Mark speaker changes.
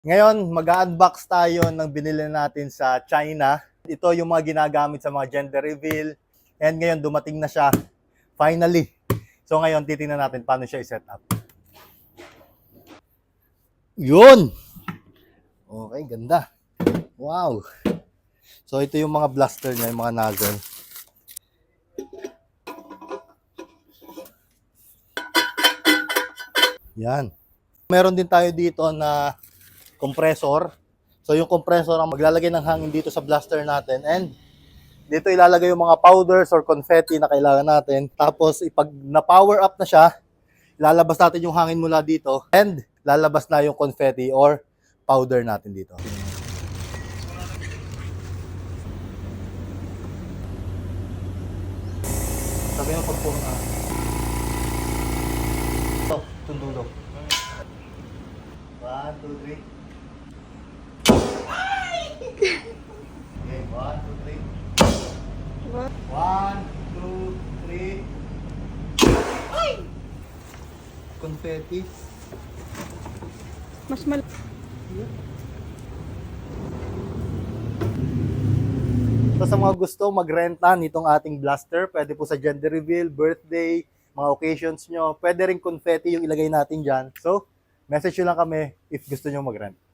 Speaker 1: Ngayon, mag-unbox tayo ng binili natin sa China. Ito yung mga ginagamit sa mga gender reveal. And ngayon, dumating na siya. Finally. So ngayon, titingnan natin paano siya i-set up. Yun! Okay, ganda. Wow! So ito yung mga blaster niya, yung mga nozzle. Yan. Meron din tayo dito na compressor. So yung compressor ang maglalagay ng hangin dito sa blaster natin, and dito ilalagay yung mga powders or confetti na kailangan natin. Tapos ipag na-power up na siya, lalabas natin yung hangin mula dito and lalabas na yung confetti or powder natin dito. Sabi yung pagpuro na. Ito, itong dulo. 1, 2, 3. Okay, 1, 2, 3. 1, 2, 3. Ay! Confetti.
Speaker 2: Mas mal...
Speaker 1: So sa mga gusto magrenta nitong ating blaster, pwede po sa gender reveal, birthday, mga occasions nyo, pwede rin confetti yung ilagay natin dyan. So, message nyo lang kami if gusto nyo magrent.